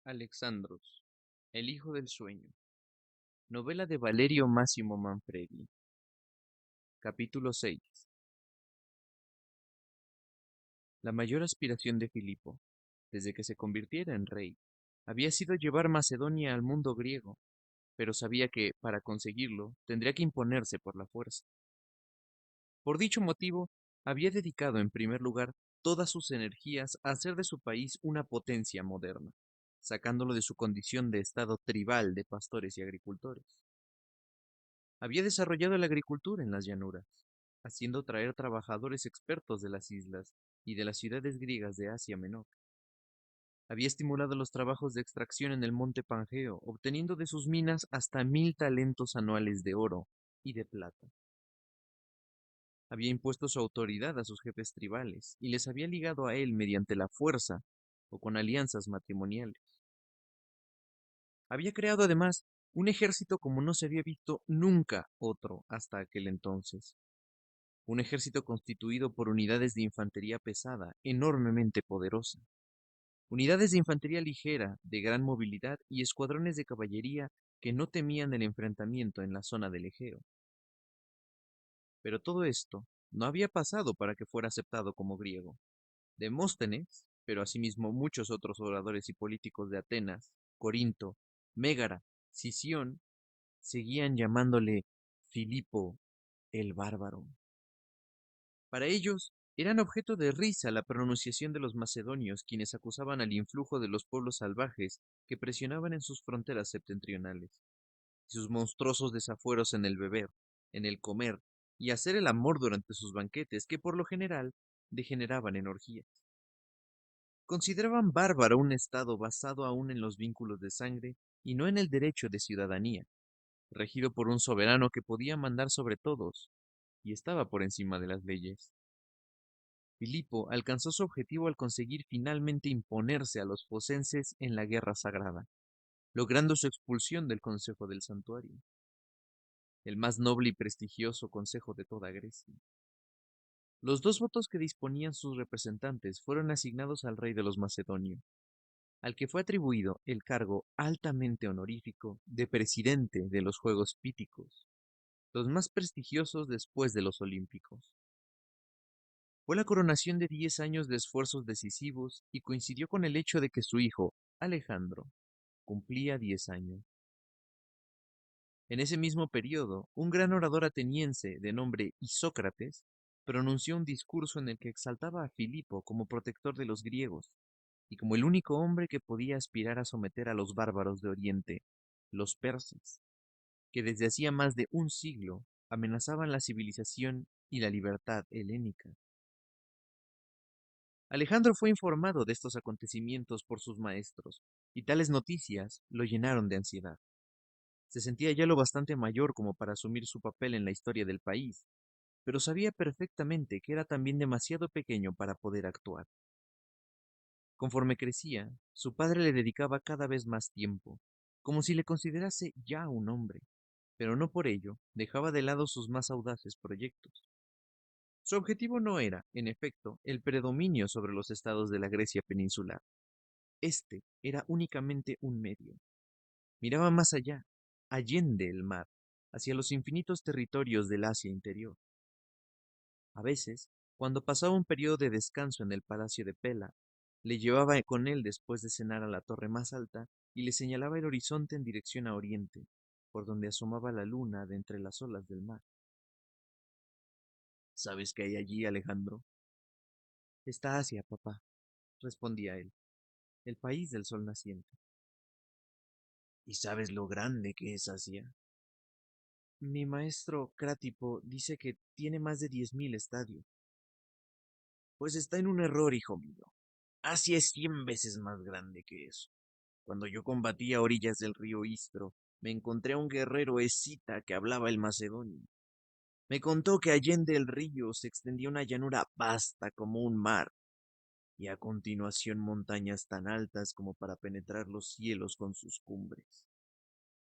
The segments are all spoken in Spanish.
Alexandros, el hijo del sueño. Novela de Valerio Massimo Manfredi. Capítulo 6. La mayor aspiración de Filipo, desde que se convirtiera en rey, había sido llevar Macedonia al mundo griego, pero sabía que, para conseguirlo, tendría que imponerse por la fuerza. Por dicho motivo, había dedicado en primer lugar todas sus energías a hacer de su país una potencia moderna, sacándolo de su condición de estado tribal de pastores y agricultores. Había desarrollado la agricultura en las llanuras, haciendo traer trabajadores expertos de las islas y de las ciudades griegas de Asia Menor. Había estimulado los trabajos de extracción en el monte Pangeo, obteniendo de sus minas hasta 1000 talentos anuales de oro y de plata. Había impuesto su autoridad a sus jefes tribales y les había ligado a él mediante la fuerza o con alianzas matrimoniales. Había creado además un ejército como no se había visto nunca otro hasta aquel entonces. Un ejército constituido por unidades de infantería pesada, enormemente poderosa, unidades de infantería ligera, de gran movilidad y escuadrones de caballería que no temían el enfrentamiento en la zona del Egeo. Pero todo esto no había pasado para que fuera aceptado como griego. Demóstenes, pero asimismo muchos otros oradores y políticos de Atenas, Corinto, Mégara, Sición, seguían llamándole Filipo el bárbaro. Para ellos, eran objeto de risa la pronunciación de los macedonios, quienes acusaban al influjo de los pueblos salvajes que presionaban en sus fronteras septentrionales, y sus monstruosos desafueros en el beber, en el comer y hacer el amor durante sus banquetes, que por lo general degeneraban en orgías. Consideraban bárbaro un estado basado aún en los vínculos de sangre y no en el derecho de ciudadanía, regido por un soberano que podía mandar sobre todos y estaba por encima de las leyes. Filipo alcanzó su objetivo al conseguir finalmente imponerse a los focenses en la guerra sagrada, logrando su expulsión del Consejo del Santuario, el más noble y prestigioso consejo de toda Grecia. Los dos votos que disponían sus representantes fueron asignados al rey de los macedonios, al que fue atribuido el cargo altamente honorífico de presidente de los Juegos Píticos, los más prestigiosos después de los Olímpicos. Fue la coronación de 10 años de esfuerzos decisivos y coincidió con el hecho de que su hijo, Alejandro, cumplía 10 años. En ese mismo periodo, un gran orador ateniense de nombre Isócrates pronunció un discurso en el que exaltaba a Filipo como protector de los griegos y como el único hombre que podía aspirar a someter a los bárbaros de Oriente, los persas, que desde hacía más de un siglo amenazaban la civilización y la libertad helénica. Alejandro fue informado de estos acontecimientos por sus maestros, y tales noticias lo llenaron de ansiedad. Se sentía ya lo bastante mayor como para asumir su papel en la historia del país, pero sabía perfectamente que era también demasiado pequeño para poder actuar. Conforme crecía, su padre le dedicaba cada vez más tiempo, como si le considerase ya un hombre, pero no por ello dejaba de lado sus más audaces proyectos. Su objetivo no era, en efecto, el predominio sobre los estados de la Grecia peninsular. Este era únicamente un medio. Miraba más allá, allende el mar, hacia los infinitos territorios del Asia interior. A veces, cuando pasaba un periodo de descanso en el palacio de Pela, le llevaba con él después de cenar a la torre más alta y le señalaba el horizonte en dirección a oriente, por donde asomaba la luna de entre las olas del mar. ¿Sabes qué hay allí, Alejandro? Está Asia, papá, respondía él, el país del sol naciente. ¿Y sabes lo grande que es Asia? Mi maestro Crátipo dice que tiene más de 10.000 estadios. Pues está en un error, hijo mío. Asia es 100 veces más grande que eso. Cuando yo combatía a orillas del río Istro, me encontré a un guerrero escita que hablaba el macedonio. Me contó que allende el río se extendía una llanura vasta como un mar, y a continuación montañas tan altas como para penetrar los cielos con sus cumbres.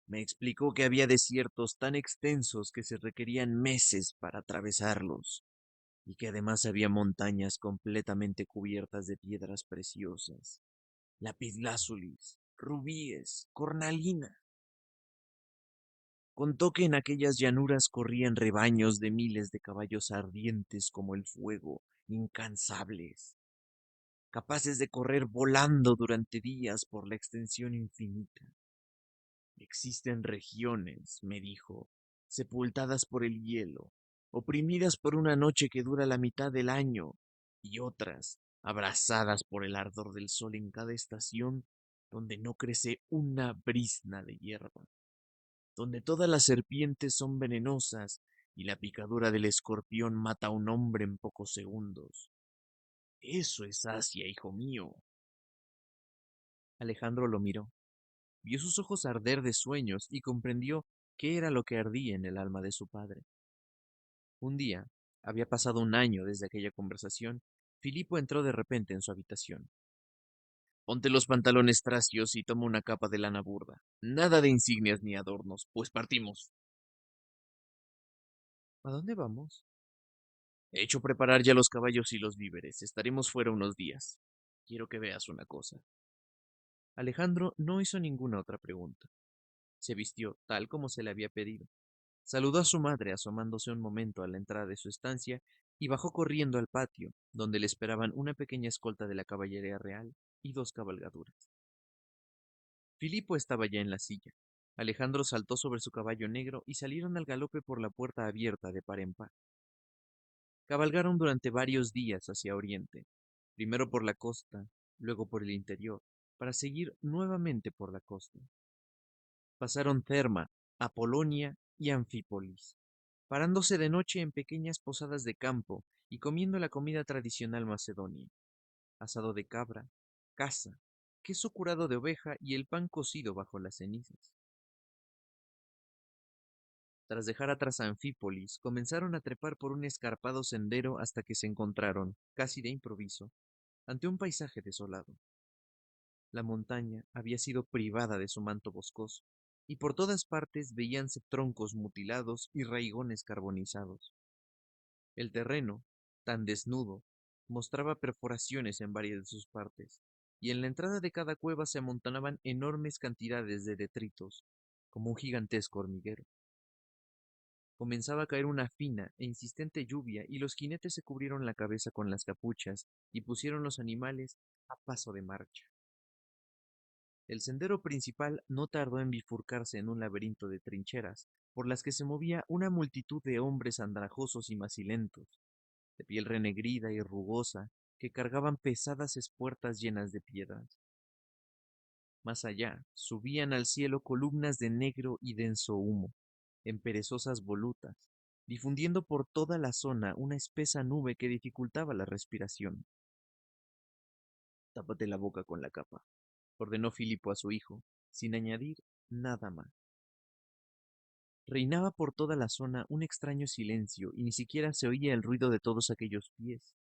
Me explicó que había desiertos tan extensos que se requerían meses para atravesarlos, y que además había montañas completamente cubiertas de piedras preciosas, lapislázuli, rubíes, cornalina. Contó que en aquellas llanuras corrían rebaños de miles de caballos ardientes como el fuego, incansables, capaces de correr volando durante días por la extensión infinita. Existen regiones, me dijo, sepultadas por el hielo, oprimidas por una noche que dura la mitad del año, y otras, abrasadas por el ardor del sol en cada estación, donde no crece una brizna de hierba, donde todas las serpientes son venenosas y la picadura del escorpión mata a un hombre en pocos segundos. Eso es Asia, hijo mío. Alejandro lo miró. Vio sus ojos arder de sueños y comprendió qué era lo que ardía en el alma de su padre. Un día, había pasado un año desde aquella conversación, Filipo entró de repente en su habitación. Ponte los pantalones tracios y toma una capa de lana burda. Nada de insignias ni adornos, pues partimos. ¿A dónde vamos? He hecho preparar ya los caballos y los víveres. Estaremos fuera unos días. Quiero que veas una cosa. Alejandro no hizo ninguna otra pregunta. Se vistió tal como se le había pedido. Saludó a su madre asomándose un momento a la entrada de su estancia y bajó corriendo al patio, donde le esperaban una pequeña escolta de la caballería real y dos cabalgaduras. Filipo estaba ya en la silla. Alejandro saltó sobre su caballo negro y salieron al galope por la puerta abierta de par en par. Cabalgaron durante varios días hacia oriente, primero por la costa, luego por el interior, para seguir nuevamente por la costa. Pasaron Cerma, Apolonia y Anfípolis, parándose de noche en pequeñas posadas de campo y comiendo la comida tradicional macedonia: asado de cabra, caza, queso curado de oveja y el pan cocido bajo las cenizas. Tras dejar atrás a Anfípolis, comenzaron a trepar por un escarpado sendero hasta que se encontraron, casi de improviso, ante un paisaje desolado. La montaña había sido privada de su manto boscoso, y por todas partes veíanse troncos mutilados y raigones carbonizados. El terreno, tan desnudo, mostraba perforaciones en varias de sus partes, y en la entrada de cada cueva se amontonaban enormes cantidades de detritos, como un gigantesco hormiguero. Comenzaba a caer una fina e insistente lluvia y los jinetes se cubrieron la cabeza con las capuchas y pusieron los animales a paso de marcha. El sendero principal no tardó en bifurcarse en un laberinto de trincheras, por las que se movía una multitud de hombres andrajosos y macilentos, de piel renegrida y rugosa, que cargaban pesadas espuertas llenas de piedras. Más allá, subían al cielo columnas de negro y denso humo, en perezosas volutas, difundiendo por toda la zona una espesa nube que dificultaba la respiración. Tápate la boca con la capa, ordenó Filipo a su hijo, sin añadir nada más. Reinaba por toda la zona un extraño silencio y ni siquiera se oía el ruido de todos aquellos pies,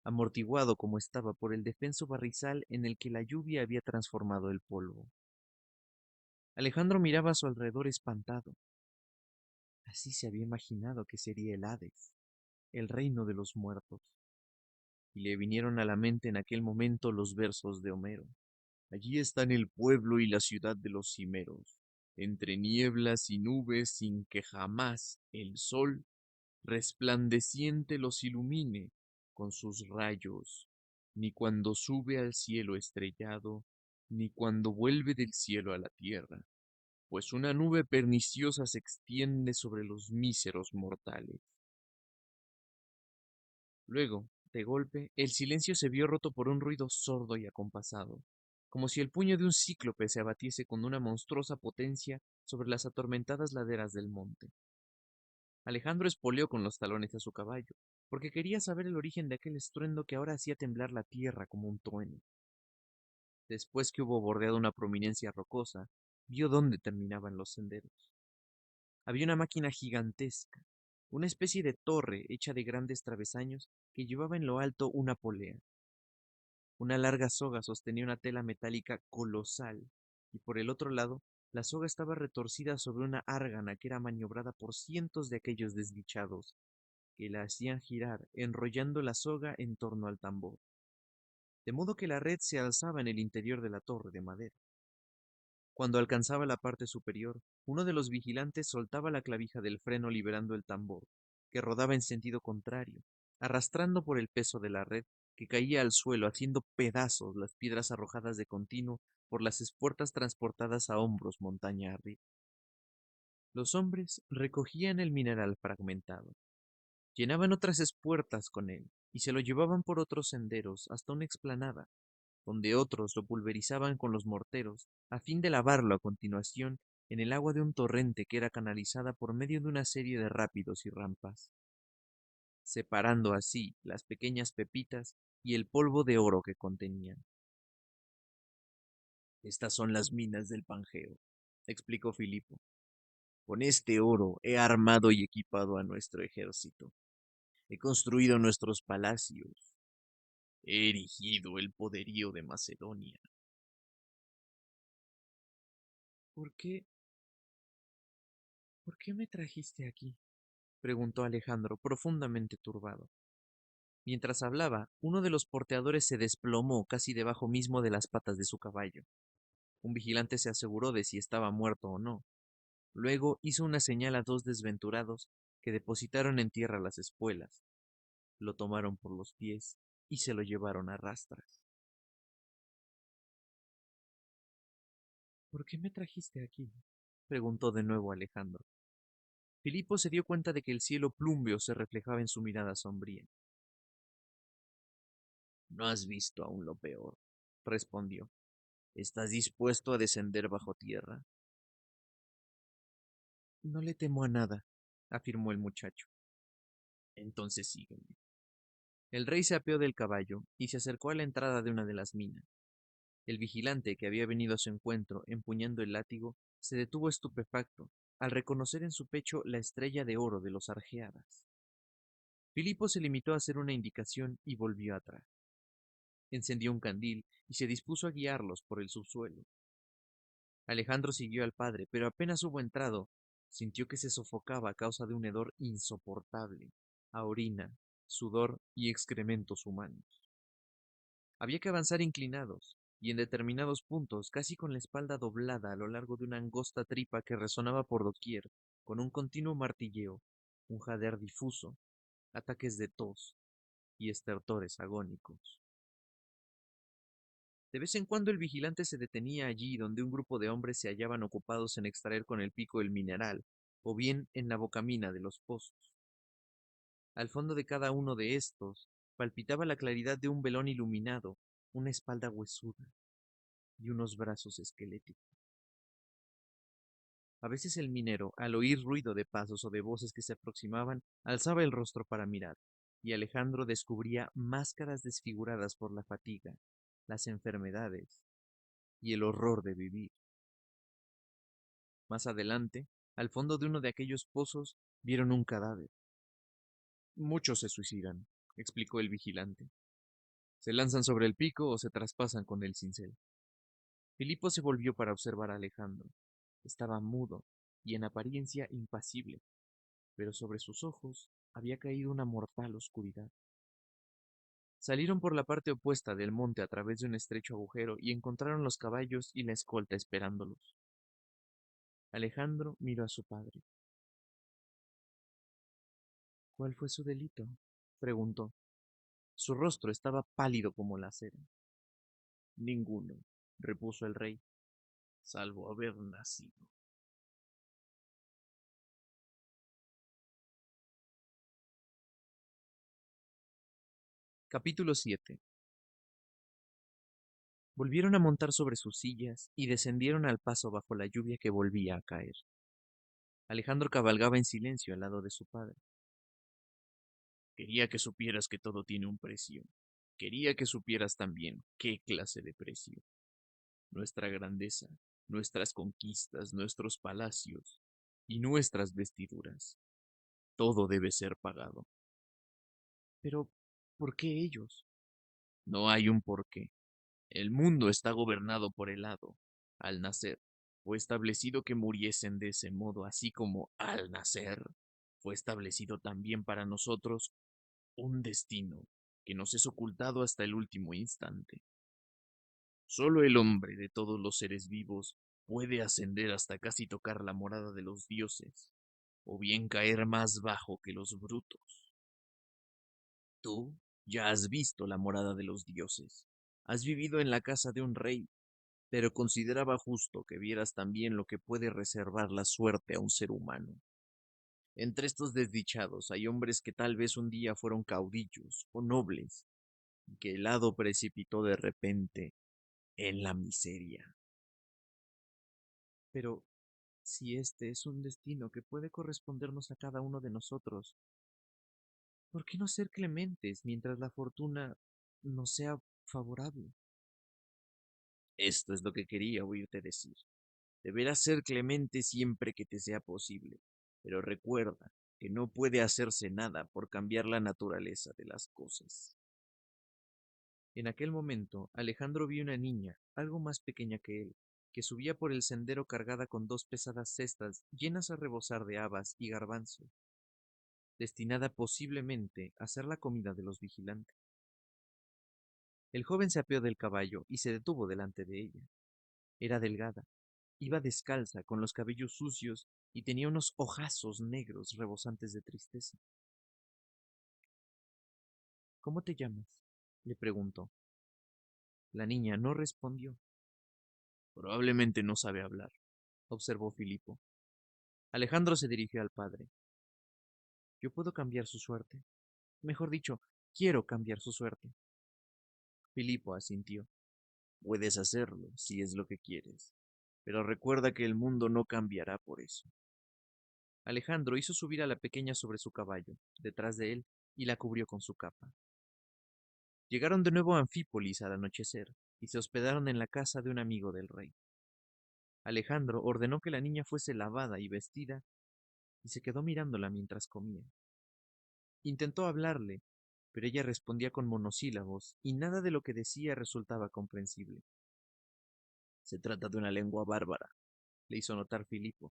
amortiguado como estaba por el defenso barrizal en el que la lluvia había transformado el polvo. Alejandro miraba a su alrededor espantado. Así se había imaginado que sería el Hades, el reino de los muertos, y le vinieron a la mente en aquel momento los versos de Homero. Allí están el pueblo y la ciudad de los cimeros, entre nieblas y nubes sin que jamás el sol resplandeciente los ilumine con sus rayos, ni cuando sube al cielo estrellado, ni cuando vuelve del cielo a la tierra, pues una nube perniciosa se extiende sobre los míseros mortales. Luego, de golpe, el silencio se vio roto por un ruido sordo y acompasado, como si el puño de un cíclope se abatiese con una monstruosa potencia sobre las atormentadas laderas del monte. Alejandro espoleó con los talones a su caballo, porque quería saber el origen de aquel estruendo que ahora hacía temblar la tierra como un trueno. Después que hubo bordeado una prominencia rocosa, vio dónde terminaban los senderos. Había una máquina gigantesca, una especie de torre hecha de grandes travesaños que llevaba en lo alto una polea. Una larga soga sostenía una tela metálica colosal, y por el otro lado, la soga estaba retorcida sobre una árgana que era maniobrada por cientos de aquellos desdichados, que la hacían girar, enrollando la soga en torno al tambor, de modo que la red se alzaba en el interior de la torre de madera. Cuando alcanzaba la parte superior, uno de los vigilantes soltaba la clavija del freno liberando el tambor, que rodaba en sentido contrario, arrastrando por el peso de la red, que caía al suelo haciendo pedazos las piedras arrojadas de continuo por las espuertas transportadas a hombros montaña arriba. Los hombres recogían el mineral fragmentado, llenaban otras espuertas con él y se lo llevaban por otros senderos hasta una explanada, donde otros lo pulverizaban con los morteros a fin de lavarlo a continuación en el agua de un torrente que era canalizada por medio de una serie de rápidos y rampas, separando así las pequeñas pepitas y el polvo de oro que contenían. Estas son las minas del Pangeo, explicó Filipo. Con este oro he armado y equipado a nuestro ejército. He construido nuestros palacios. He erigido el poderío de Macedonia. ¿Por qué? ¿Por qué me trajiste aquí? Preguntó Alejandro, profundamente turbado. Mientras hablaba, uno de los porteadores se desplomó casi debajo mismo de las patas de su caballo. Un vigilante se aseguró de si estaba muerto o no. Luego hizo una señal a dos desventurados que depositaron en tierra las espuelas. Lo tomaron por los pies y se lo llevaron a rastras. ¿Por qué me trajiste aquí? Preguntó de nuevo Alejandro. Filipo se dio cuenta de que el cielo plúmbeo se reflejaba en su mirada sombría. No has visto aún lo peor, respondió. ¿Estás dispuesto a descender bajo tierra? No le temo a nada, afirmó el muchacho. Entonces sígueme. El rey se apeó del caballo y se acercó a la entrada de una de las minas. El vigilante que había venido a su encuentro empuñando el látigo se detuvo estupefacto al reconocer en su pecho la estrella de oro de los Argeadas. Filipo se limitó a hacer una indicación y volvió atrás. Encendió un candil y se dispuso a guiarlos por el subsuelo. Alejandro siguió al padre, pero apenas hubo entrado, sintió que se sofocaba a causa de un hedor insoportable, a orina, sudor y excrementos humanos. Había que avanzar inclinados, y en determinados puntos casi con la espalda doblada a lo largo de una angosta tripa que resonaba por doquier, con un continuo martilleo, un jadear difuso, ataques de tos y estertores agónicos. De vez en cuando el vigilante se detenía allí donde un grupo de hombres se hallaban ocupados en extraer con el pico el mineral, o bien en la bocamina de los pozos. Al fondo de cada uno de estos palpitaba la claridad de un velón iluminado, una espalda huesuda y unos brazos esqueléticos. A veces el minero, al oír ruido de pasos o de voces que se aproximaban, alzaba el rostro para mirar, y Alejandro descubría máscaras desfiguradas por la fatiga, las enfermedades y el horror de vivir. Más adelante, al fondo de uno de aquellos pozos, vieron un cadáver. Muchos se suicidan, explicó el vigilante. Se lanzan sobre el pico o se traspasan con el cincel. Filipo se volvió para observar a Alejandro. Estaba mudo y en apariencia impasible, pero sobre sus ojos había caído una mortal oscuridad. Salieron por la parte opuesta del monte a través de un estrecho agujero y encontraron los caballos y la escolta esperándolos. Alejandro miró a su padre. ¿Cuál fue su delito? Preguntó. Su rostro estaba pálido como la cera. Ninguno, repuso el rey, salvo haber nacido. Capítulo 7. Volvieron a montar sobre sus sillas y descendieron al paso bajo la lluvia que volvía a caer. Alejandro cabalgaba en silencio al lado de su padre. Quería que supieras que todo tiene un precio. Quería que supieras también qué clase de precio. Nuestra grandeza, nuestras conquistas, nuestros palacios y nuestras vestiduras. Todo debe ser pagado. Pero, ¿por qué ellos? No hay un porqué. El mundo está gobernado por el hado. Al nacer, fue establecido que muriesen de ese modo, así como al nacer, fue establecido también para nosotros un destino que nos es ocultado hasta el último instante. Solo el hombre de todos los seres vivos Puede ascender hasta casi tocar la morada de los dioses, o bien caer más bajo que los brutos. Tú ya has visto la morada de los dioses, has vivido en la casa de un rey, pero consideraba justo que vieras también lo que puede reservar la suerte a un ser humano. Entre estos desdichados hay hombres que tal vez un día fueron caudillos o nobles, y que el hado precipitó de repente en la miseria. Pero si este es un destino que puede correspondernos a cada uno de nosotros, ¿por qué no ser clementes mientras la fortuna nos sea favorable? Esto es lo que quería oírte decir. Deberás ser clemente siempre que te sea posible, pero recuerda que no puede hacerse nada por cambiar la naturaleza de las cosas. En aquel momento, Alejandro vio una niña, algo más pequeña que él, que subía por el sendero cargada con dos pesadas cestas llenas a rebosar de habas y garbanzos, destinada posiblemente a ser la comida de los vigilantes. El joven se apeó del caballo y se detuvo delante de ella. Era delgada, iba descalza, con los cabellos sucios y tenía unos ojazos negros rebosantes de tristeza. ¿Cómo te llamas? Le preguntó. La niña no respondió. Probablemente no sabe hablar, observó Filipo. Alejandro se dirigió al padre. Yo puedo cambiar su suerte. Mejor dicho, quiero cambiar su suerte. Filipo asintió. Puedes hacerlo, si es lo que quieres, pero recuerda que el mundo no cambiará por eso. Alejandro hizo subir a la pequeña sobre su caballo, detrás de él, y la cubrió con su capa. Llegaron de nuevo a Anfípolis al anochecer, y se hospedaron en la casa de un amigo del rey. Alejandro ordenó que la niña fuese lavada y vestida, y se quedó mirándola mientras comía. Intentó hablarle, pero ella respondía con monosílabos, y nada de lo que decía resultaba comprensible. Se trata de una lengua bárbara, le hizo notar Filipo.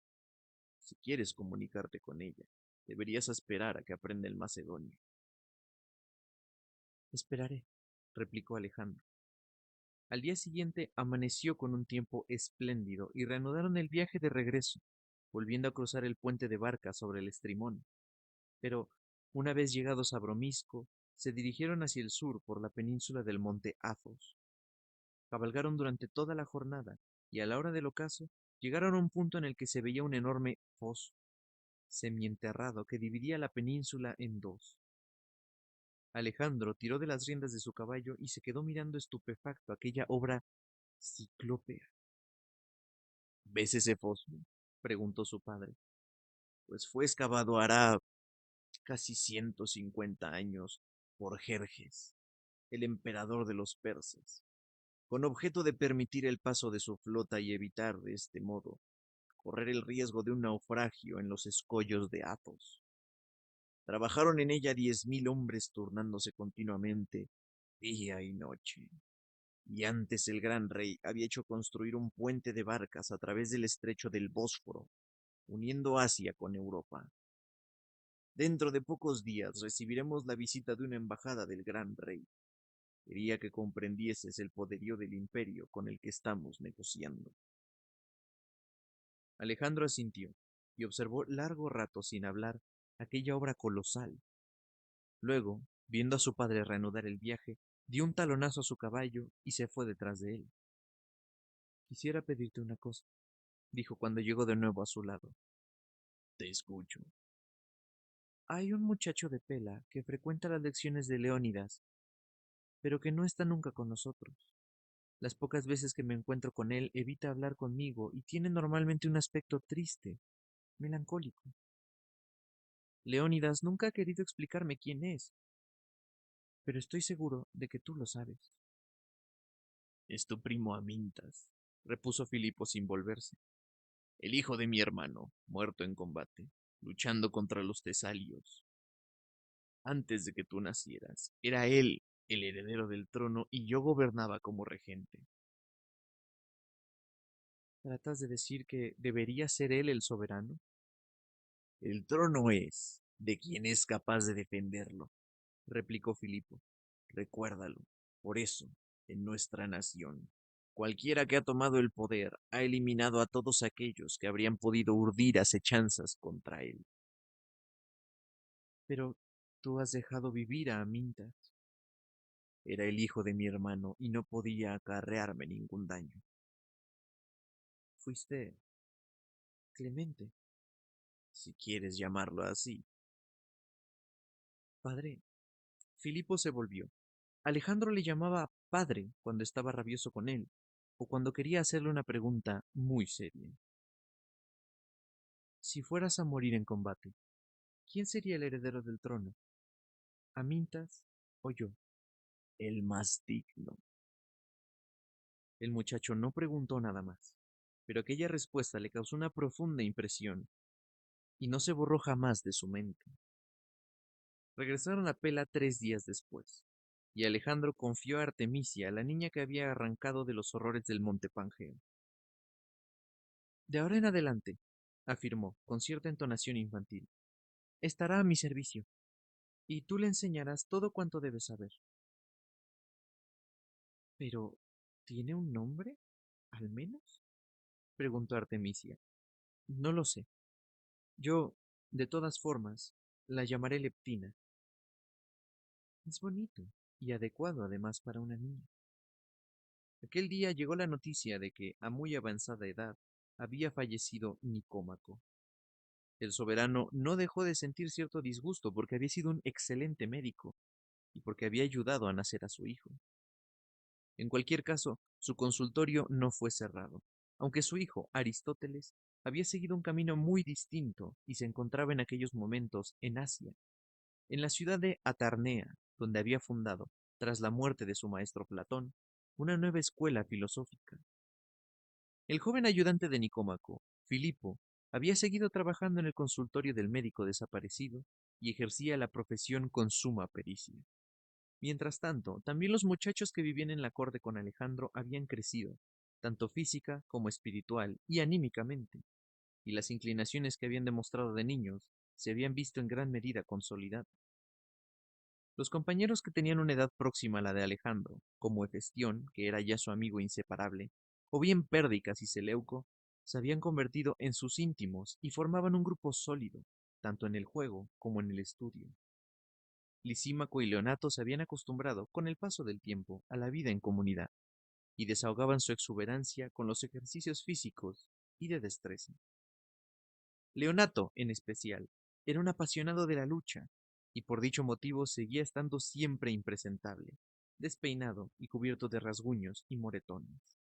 Si quieres comunicarte con ella, deberías esperar a que aprenda el macedonio. Esperaré, replicó Alejandro. Al día siguiente amaneció con un tiempo espléndido y reanudaron el viaje de regreso, volviendo a cruzar el puente de barcas sobre el Estrimón. Pero, una vez llegados a Bromisco, se dirigieron hacia el sur por la península del monte Athos. Cabalgaron durante toda la jornada y a la hora del ocaso llegaron a un punto en el que se veía un enorme foso semienterrado que dividía la península en dos. Alejandro tiró de las riendas de su caballo y se quedó mirando estupefacto aquella obra ciclópea. ¿Ves ese foso? Preguntó su padre. Pues fue excavado hará casi 150 años por Jerjes, el emperador de los persas, con objeto de permitir el paso de su flota y evitar, de este modo, correr el riesgo de un naufragio en los escollos de Athos. Trabajaron en ella 10.000 hombres turnándose continuamente, día y noche. Y antes el gran rey había hecho construir un puente de barcas a través del estrecho del Bósforo, uniendo Asia con Europa. Dentro de pocos días recibiremos la visita de una embajada del gran rey. Quería que comprendieses el poderío del imperio con el que estamos negociando. Alejandro asintió y observó largo rato sin hablar aquella obra colosal. Luego, viendo a su padre reanudar el viaje, dio un talonazo a su caballo y se fue detrás de él. Quisiera pedirte una cosa, dijo cuando llegó de nuevo a su lado. Te escucho. Hay un muchacho de Pela que frecuenta las lecciones de Leónidas, pero que no está nunca con nosotros. Las pocas veces que me encuentro con él evita hablar conmigo y tiene normalmente un aspecto triste, melancólico. Leónidas nunca ha querido explicarme quién es, pero estoy seguro de que tú lo sabes. Es tu primo Amintas, repuso Filipo sin volverse. El hijo de mi hermano, muerto en combate, luchando contra los tesalios. Antes de que tú nacieras, era él el heredero del trono y yo gobernaba como regente. ¿Tratas de decir que debería ser él el soberano? El trono es de quien es capaz de defenderlo, replicó Filipo. Recuérdalo. Por eso, en nuestra nación, Cualquiera que ha tomado el poder ha eliminado a todos aquellos que habrían podido urdir acechanzas contra él. Pero tú has dejado vivir a Amintas. Era el hijo de mi hermano y no podía acarrearme ningún daño. Fuiste clemente, si quieres llamarlo así. Padre, Filipo se volvió. Alejandro le llamaba padre cuando estaba rabioso con él, o cuando quería hacerle una pregunta muy seria. Si fueras a morir en combate, ¿quién sería el heredero del trono? ¿Amintas o yo? El más digno. El muchacho no preguntó nada más, pero aquella respuesta le causó una profunda impresión, y no se borró jamás de su mente. Regresaron a Pela 3 días después, y Alejandro confió a Artemisia, la niña que había arrancado de los horrores del monte Pangeo. De ahora en adelante, afirmó, con cierta entonación infantil, estará a mi servicio, y tú le enseñarás todo cuanto debe saber. Pero, ¿tiene un nombre? ¿Al menos? Preguntó Artemisia. No lo sé. Yo, de todas formas, la llamaré Leptina. Es bonito y adecuado además para una niña. Aquel día llegó la noticia de que, a muy avanzada edad, había fallecido Nicómaco. El soberano no dejó de sentir cierto disgusto porque había sido un excelente médico y porque había ayudado a nacer a su hijo. En cualquier caso, su consultorio no fue cerrado, aunque su hijo, Aristóteles, había seguido un camino muy distinto y se encontraba en aquellos momentos en Asia, en la ciudad de Atarnea, donde había fundado, tras la muerte de su maestro Platón, una nueva escuela filosófica. El joven ayudante de Nicómaco, Filipo, había seguido trabajando en el consultorio del médico desaparecido y ejercía la profesión con suma pericia. Mientras tanto, también los muchachos que vivían en la corte con Alejandro habían crecido, tanto física como espiritual y anímicamente, y las inclinaciones que habían demostrado de niños se habían visto en gran medida consolidadas. Los compañeros que tenían una edad próxima a la de Alejandro, como Hefestión, que era ya su amigo inseparable, o bien Pérdicas y Seleuco, se habían convertido en sus íntimos y formaban un grupo sólido, tanto en el juego como en el estudio. Lisímaco y Leonato se habían acostumbrado, con el paso del tiempo, a la vida en comunidad, y desahogaban su exuberancia con los ejercicios físicos y de destreza. Leonato, en especial, era un apasionado de la lucha, y por dicho motivo seguía estando siempre impresentable, despeinado y cubierto de rasguños y moretones.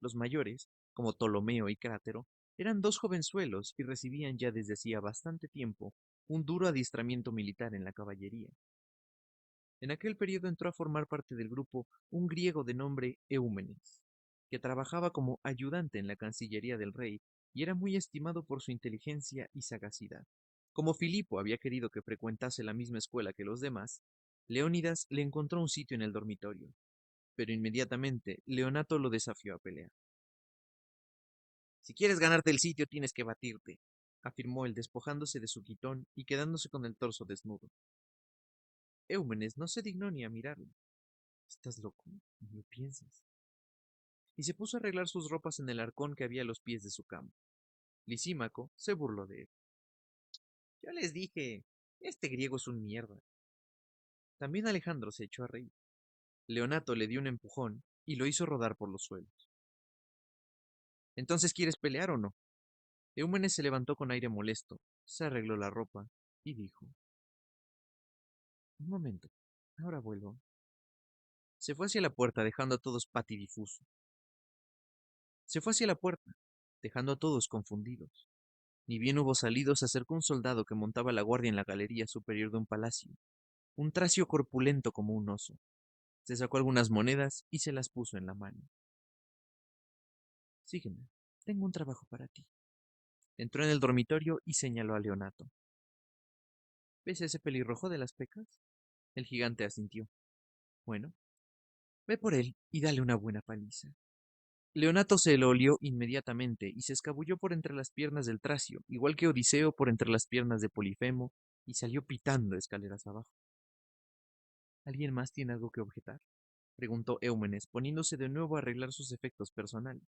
Los mayores, como Ptolomeo y Crátero, eran dos jovenzuelos y recibían ya desde hacía bastante tiempo un duro adiestramiento militar en la caballería. En aquel periodo entró a formar parte del grupo un griego de nombre Eúmenes, que trabajaba como ayudante en la cancillería del rey y era muy estimado por su inteligencia y sagacidad. Como Filipo había querido que frecuentase la misma escuela que los demás, Leónidas le encontró un sitio en el dormitorio, pero inmediatamente Leonato lo desafió a pelear. Si quieres ganarte el sitio, tienes que batirte, afirmó él despojándose de su quitón y quedándose con el torso desnudo. Eúmenes no se dignó ni a mirarlo. ¿Estás loco? ¿No lo piensas? Y se puso a arreglar sus ropas en el arcón que había a los pies de su cama. Lisímaco se burló de él. Yo les dije, este griego es un mierda. También Alejandro se echó a reír. Leonato le dio un empujón y lo hizo rodar por los suelos. ¿Entonces quieres pelear o no? Eúmenes se levantó con aire molesto, se arregló la ropa y dijo: Un momento, ahora vuelvo. Se fue hacia la puerta dejando a todos patidifusos. Se fue hacia la puerta, dejando a todos confundidos. Ni bien hubo salido, se acercó un soldado que montaba la guardia en la galería superior de un palacio, un tracio corpulento como un oso. Se sacó algunas monedas y se las puso en la mano. Sígueme, tengo un trabajo para ti. Entró en el dormitorio y señaló a Leonato. ¿Ves ese pelirrojo de las pecas? El gigante asintió. Bueno, ve por él y dale una buena paliza. Leonato se lo olió inmediatamente y se escabulló por entre las piernas del tracio, igual que Odiseo por entre las piernas de Polifemo, y salió pitando escaleras abajo. ¿Alguien más tiene algo que objetar? preguntó Eumenes, poniéndose de nuevo a arreglar sus efectos personales.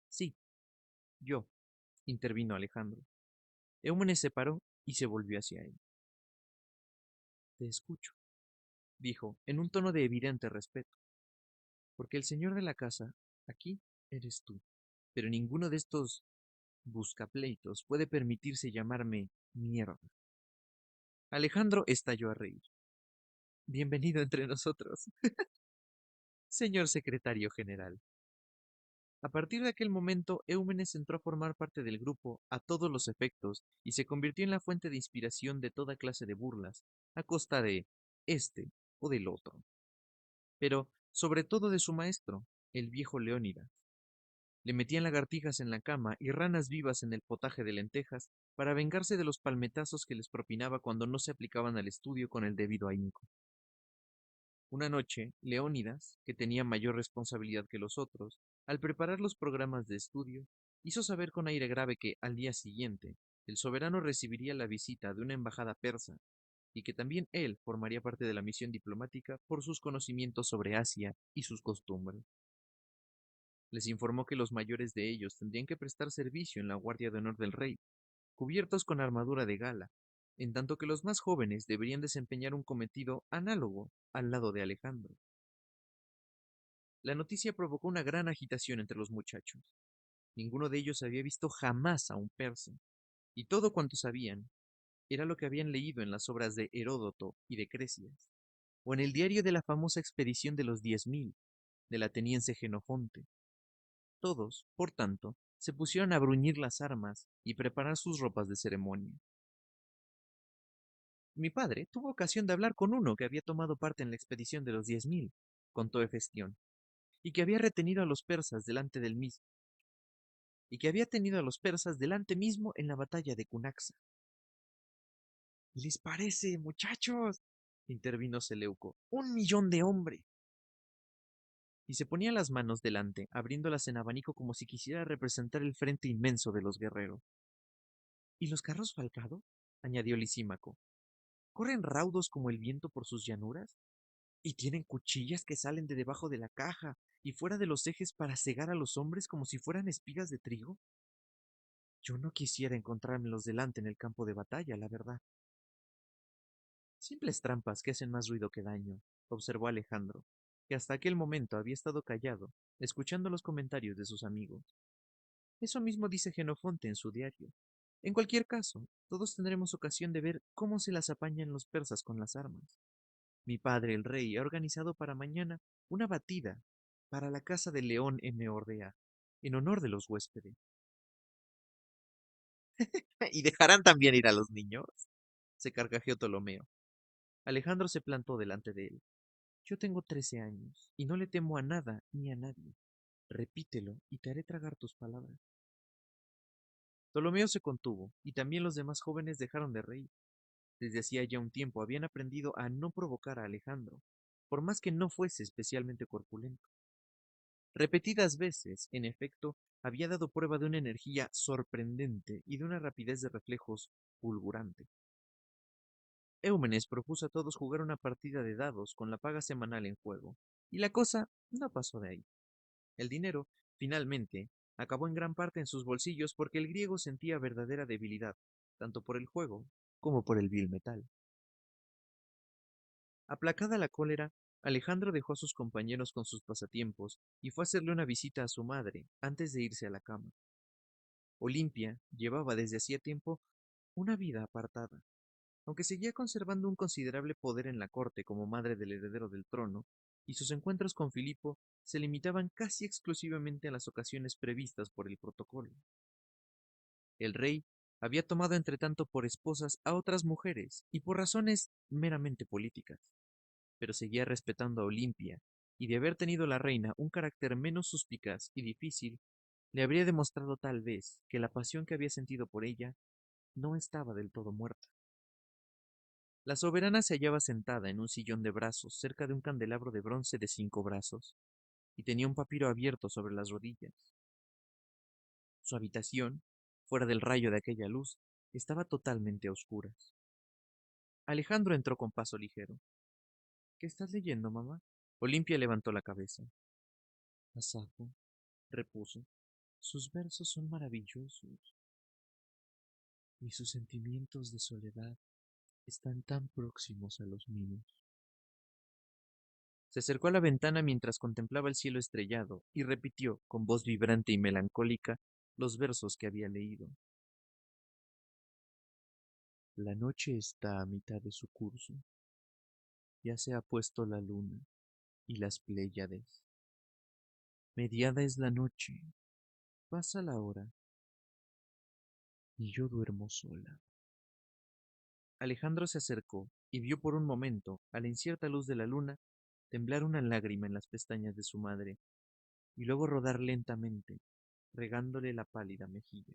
Sí, yo, intervino Alejandro. Eumenes se paró y se volvió hacia él. Te escucho, dijo, en un tono de evidente respeto, porque el señor de la casa, aquí, eres tú, pero ninguno de estos buscapleitos puede permitirse llamarme mierda. Alejandro estalló a reír. Bienvenido entre nosotros, señor secretario general. A partir de aquel momento, Eumenes entró a formar parte del grupo a todos los efectos y se convirtió en la fuente de inspiración de toda clase de burlas, a costa de este o del otro. Pero, sobre todo de su maestro, el viejo Leónidas. Le metían lagartijas en la cama y ranas vivas en el potaje de lentejas para vengarse de los palmetazos que les propinaba cuando no se aplicaban al estudio con el debido ahínco. Una noche, Leónidas, que tenía mayor responsabilidad que los otros, al preparar los programas de estudio, hizo saber con aire grave que, al día siguiente, el soberano recibiría la visita de una embajada persa y que también él formaría parte de la misión diplomática por sus conocimientos sobre Asia y sus costumbres. Les informó que los mayores de ellos tendrían que prestar servicio en la Guardia de Honor del Rey, cubiertos con armadura de gala, en tanto que los más jóvenes deberían desempeñar un cometido análogo al lado de Alejandro. La noticia provocó una gran agitación entre los muchachos. Ninguno de ellos había visto jamás a un persa, y todo cuanto sabían era lo que habían leído en las obras de Heródoto y de Cresias, o en el diario de la famosa expedición de los 10.000, del ateniense Jenofonte. Todos, por tanto, se pusieron a bruñir las armas y preparar sus ropas de ceremonia. Mi padre tuvo ocasión de hablar con uno que había tomado parte en la expedición de los 10.000, contó Hefestión, y que había retenido a los persas delante del mismo, y que había tenido a los persas delante mismo en la batalla de Cunaxa. ¿Les parece, muchachos? Intervino Seleuco. 1.000.000 de hombres. Y se ponía las manos delante, abriéndolas en abanico como si quisiera representar el frente inmenso de los guerreros. ¿Y los carros falcados? Añadió Lisímaco. ¿Corren raudos como el viento por sus llanuras? ¿Y tienen cuchillas que salen de debajo de la caja y fuera de los ejes para cegar a los hombres como si fueran espigas de trigo? Yo no quisiera encontrármelos delante en el campo de batalla, la verdad. Simples trampas que hacen más ruido que daño, observó Alejandro, que hasta aquel momento había estado callado, escuchando los comentarios de sus amigos. Eso mismo dice Jenofonte en su diario. En cualquier caso, todos tendremos ocasión de ver cómo se las apañan los persas con las armas. Mi padre, el rey, ha organizado para mañana una batida para la casa de León en Meordea, en honor de los huéspedes. ¿Y dejarán también ir a los niños? Se carcajeó Ptolomeo. Alejandro se plantó delante de él. Yo tengo 13 años, y no le temo a nada ni a nadie. Repítelo, y te haré tragar tus palabras. Ptolomeo se contuvo, y también los demás jóvenes dejaron de reír. Desde hacía ya un tiempo habían aprendido a no provocar a Alejandro, por más que no fuese especialmente corpulento. Repetidas veces, en efecto, había dado prueba de una energía sorprendente y de una rapidez de reflejos fulgurante. Eumenes propuso a todos jugar una partida de dados con la paga semanal en juego, y la cosa no pasó de ahí. El dinero, finalmente, acabó en gran parte en sus bolsillos porque el griego sentía verdadera debilidad, tanto por el juego como por el vil metal. Aplacada la cólera, Alejandro dejó a sus compañeros con sus pasatiempos y fue a hacerle una visita a su madre antes de irse a la cama. Olimpia llevaba desde hacía tiempo una vida apartada. Aunque seguía conservando un considerable poder en la corte como madre del heredero del trono, y sus encuentros con Filipo se limitaban casi exclusivamente a las ocasiones previstas por el protocolo. El rey había tomado entretanto por esposas a otras mujeres, y por razones meramente políticas, pero seguía respetando a Olimpia, y de haber tenido la reina un carácter menos suspicaz y difícil, le habría demostrado tal vez que la pasión que había sentido por ella no estaba del todo muerta. La soberana se hallaba sentada en un sillón de brazos cerca de un candelabro de bronce de 5 brazos, y tenía un papiro abierto sobre las rodillas. Su habitación, fuera del rayo de aquella luz, estaba totalmente a oscuras. Alejandro entró con paso ligero. ¿Qué estás leyendo, mamá? Olimpia levantó la cabeza. Asafo, repuso, sus versos son maravillosos y sus sentimientos de soledad están tan próximos a los míos. Se acercó a la ventana mientras contemplaba el cielo estrellado y repitió, con voz vibrante y melancólica, los versos que había leído. La noche está a mitad de su curso. Ya se ha puesto la luna y las Pléyades. Mediada es la noche, pasa la hora, y yo duermo sola. Alejandro se acercó y vio por un momento, a la incierta luz de la luna, temblar una lágrima en las pestañas de su madre, y luego rodar lentamente, regándole la pálida mejilla.